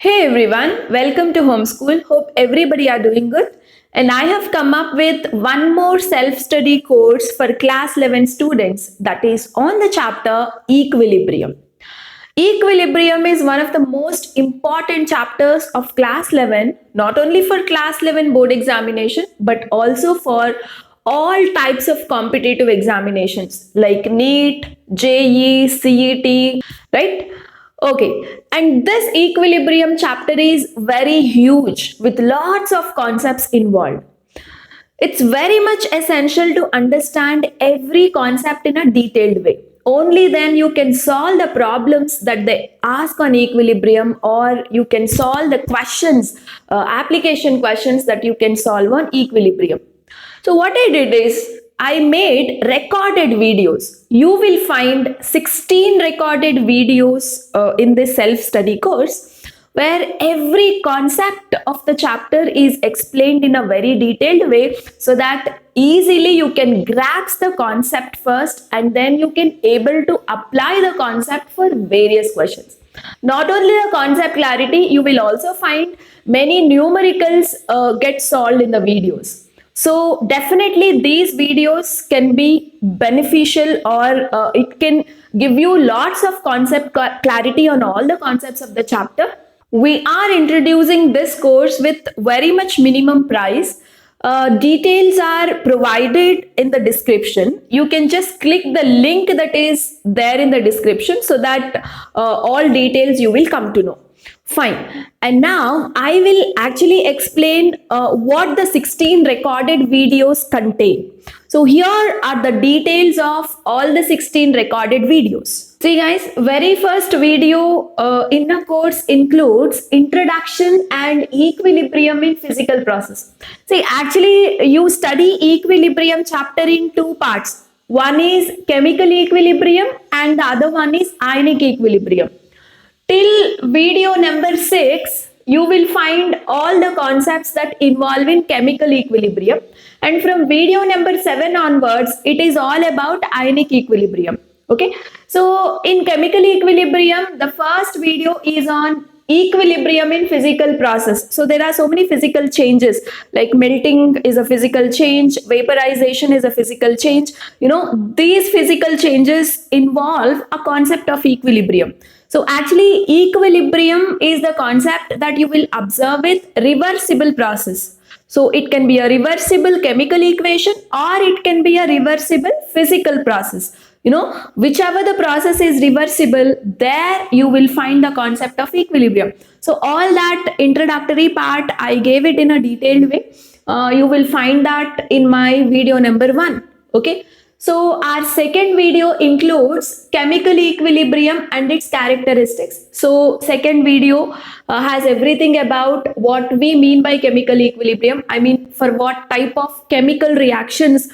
Hey everyone, welcome to Homeschool. Hope everybody are doing good. And I have come up with one more self-study course for class 11 students that is on the chapter Equilibrium. Equilibrium is one of the most important chapters of class 11, not only for class 11 board examination, but also for all types of competitive examinations like NEET, JEE, CET, right? Okay, and this equilibrium chapter is very huge with lots of concepts involved. It's very much essential to understand every concept in a detailed way. Only then you can solve the problems that they ask on equilibrium, or you can solve the questions, application questions that you can solve on equilibrium. So what I did is I made recorded videos. You will find 16 recorded videos in this self-study course where every concept of the chapter is explained in a very detailed way so that easily you can grasp the concept first and then you can able to apply the concept for various questions. Not only the concept clarity, you will also find many numericals get solved in the videos. So definitely these videos can be beneficial, or it can give you lots of concept clarity on all the concepts of the chapter. We are introducing this course with very much minimum price. Details are provided in the description. You can just click the link that is there in the description so that all details you will come to know. Fine. And now I will actually explain what the 16 recorded videos contain. So here are the details of all the 16 recorded videos. See guys, very first video in the course includes introduction and equilibrium in physical process. See, actually you study equilibrium chapter in two parts. One is chemical equilibrium and the other one is ionic equilibrium. Till video number 6, you will find all the concepts that involve in chemical equilibrium. And from video number 7 onwards, it is all about ionic equilibrium. Okay. So in chemical equilibrium, the first video is on equilibrium in physical process. So there are so many physical changes, like melting is a physical change, vaporization is a physical change. These physical changes involve a concept of equilibrium. So actually equilibrium is the concept that you will observe with reversible process. So it can be a reversible chemical equation or it can be a reversible physical process. Whichever the process is reversible, there you will find the concept of equilibrium. So all that introductory part, I gave it in a detailed way. You will find that in my video number 1. Okay. So our second video includes chemical equilibrium and its characteristics. So second video has everything about what we mean by chemical equilibrium. I mean, for what type of chemical reactions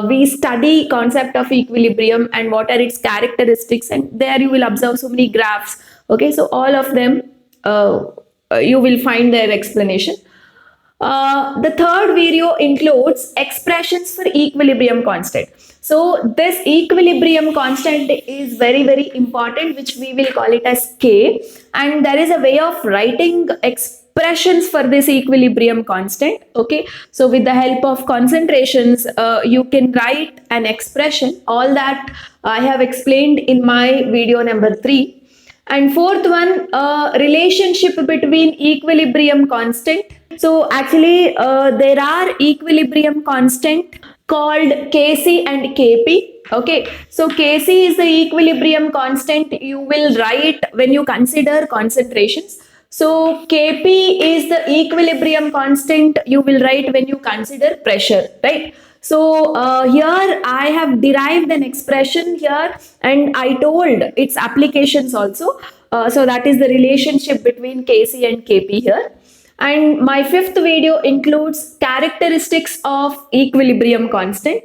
we study concept of equilibrium and what are its characteristics. And there you will observe so many graphs. Okay, so all of them you will find their explanation. The third video includes expressions for equilibrium constant. So this equilibrium constant is very, very important, which we will call it as K. And there is a way of writing expressions for this equilibrium constant. Okay. So with the help of concentrations, you can write an expression. All that I have explained in my video number 3. And fourth one, relationship between equilibrium constant. So actually there are equilibrium constant called Kc and Kp. Okay, so Kc is the equilibrium constant you will write when you consider concentrations. So Kp is the equilibrium constant you will write when you consider pressure, right? So here I have derived an expression here and I told its applications also. So that is the relationship between Kc and Kp here. And my fifth video includes characteristics of equilibrium constant.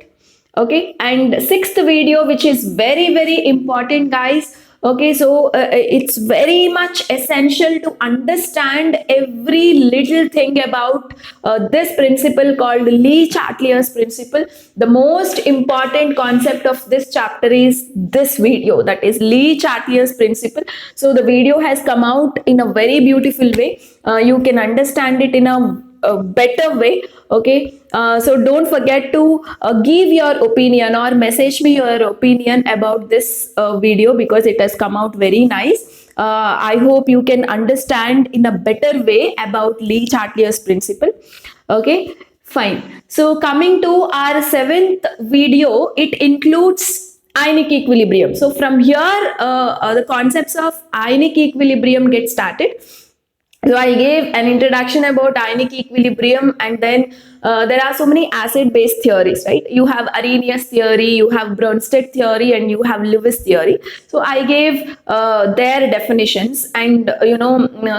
Okay, and sixth video, which is very, very important, guys, Okay, so it's very much essential to understand every little thing about this principle called Lee Chateliers principle. The most important concept of this chapter is this video, that is Lee Chateliers principle. So the video has come out in a very beautiful way. You can understand it in a better way. Okay, so don't forget to give your opinion or message me your opinion about this video, because it has come out very nice. I hope you can understand in a better way about Lee Chateliers principle. Okay, fine. So coming to our seventh video, it includes ionic equilibrium. So from here, the concepts of ionic equilibrium get started. So I gave an introduction about ionic equilibrium, and then there are so many acid-based theories, right? You have Arrhenius theory, you have Bronsted theory, and you have Lewis theory. So I gave their definitions, and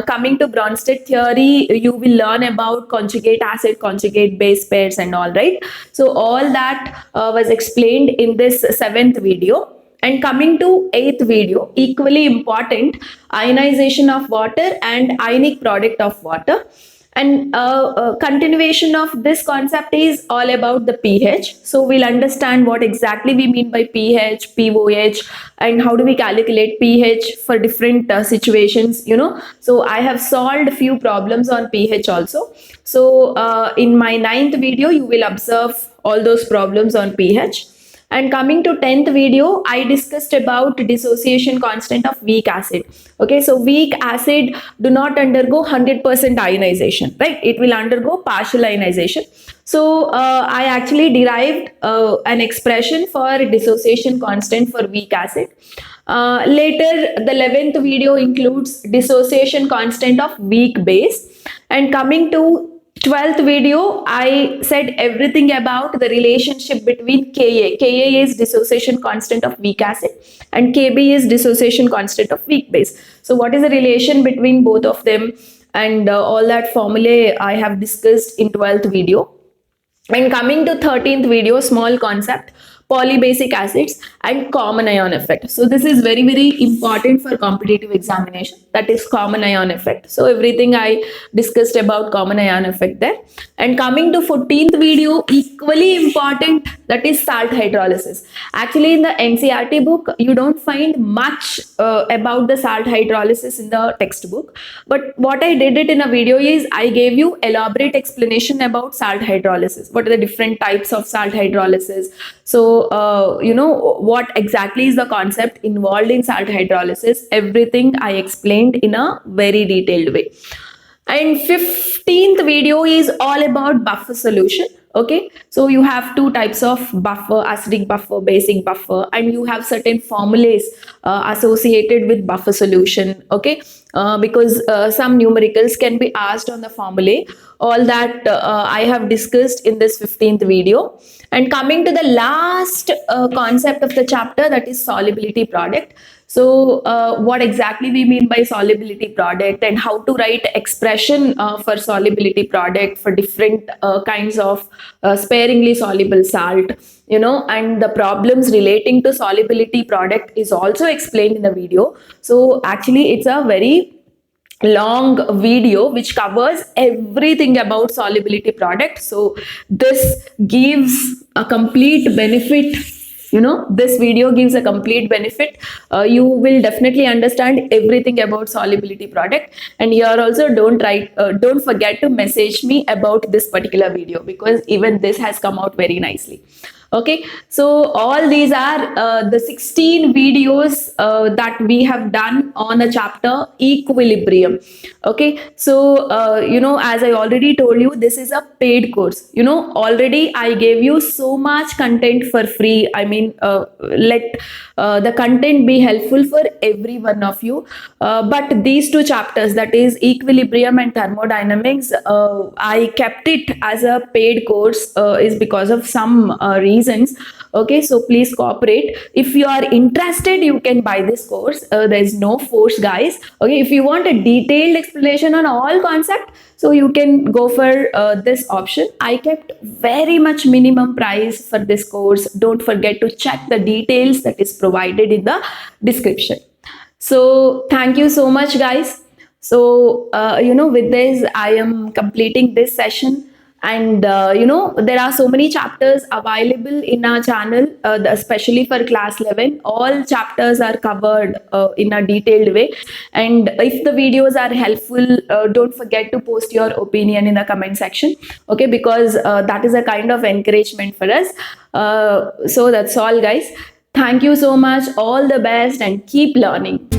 coming to Bronsted theory, you will learn about conjugate acid, conjugate base pairs, and all, right? So all that was explained in this seventh video. And coming to eighth video, equally important, ionization of water and ionic product of water. And continuation of this concept is all about the pH. So we'll understand what exactly we mean by pH, pOH, and how do we calculate pH for different situations, So I have solved a few problems on pH also. So in my ninth video, you will observe all those problems on pH. And coming to 10th video, I discussed about dissociation constant of weak acid. Okay, so weak acid do not undergo 100% ionization, right? It will undergo partial ionization. So I actually derived an expression for dissociation constant for weak acid. Later, the 11th video includes dissociation constant of weak base. And coming to 12th video, I said everything about the relationship between Ka. Ka is dissociation constant of weak acid, and Kb is dissociation constant of weak base. So what is the relation between both of them? And all that formulae I have discussed in 12th video. And coming to 13th video, small concept, polybasic acids and common ion effect. So this is very, very important for competitive examination. That is common ion effect. So everything I discussed about common ion effect there. And coming to 14th video, equally important, that is salt hydrolysis. Actually, in the NCERT book, you don't find much about the salt hydrolysis in the textbook. But what I did it in a video is I gave you elaborate explanation about salt hydrolysis. What are the different types of salt hydrolysis? So, what exactly is the concept involved in salt hydrolysis? Everything I explained in a very detailed way. And 15th video is all about buffer solution. Okay, so you have two types of buffer, acidic buffer, basic buffer, and you have certain formulas associated with buffer solution. Okay, because some numericals can be asked on the formulae. All that I have discussed in this 15th video. And coming to the last concept of the chapter, that is solubility product. So what exactly we mean by solubility product, and how to write expression for solubility product for different kinds of sparingly soluble salt, and the problems relating to solubility product is also explained in the video. So actually it's a very long video which covers everything about solubility product. So this gives a complete benefit. This video gives a complete benefit. You will definitely understand everything about solubility product. And here also don't forget to message me about this particular video, because even this has come out very nicely. Okay, so all these are the 16 videos that we have done on the chapter equilibrium. Okay, so as I already told you, this is a paid course. Already I gave you so much content for free. I mean, let the content be helpful for every one of you. But these two chapters, that is equilibrium and thermodynamics, I kept it as a paid course is because of some reasons. Okay, so please cooperate. If you are interested, you can buy this course. There is no force, guys. Okay, if you want a detailed explanation on all concept, so you can go for this option. I kept very much minimum price for this course. Don't forget to check the details that is provided in the description. So thank you so much, guys. So with this, I am completing this session, and there are so many chapters available in our channel, especially for class 11. All chapters are covered in a detailed way, and if the videos are helpful, don't forget to post your opinion in the comment section. Okay, because that is a kind of encouragement for us. So that's all, guys. Thank you so much. All the best, and keep learning.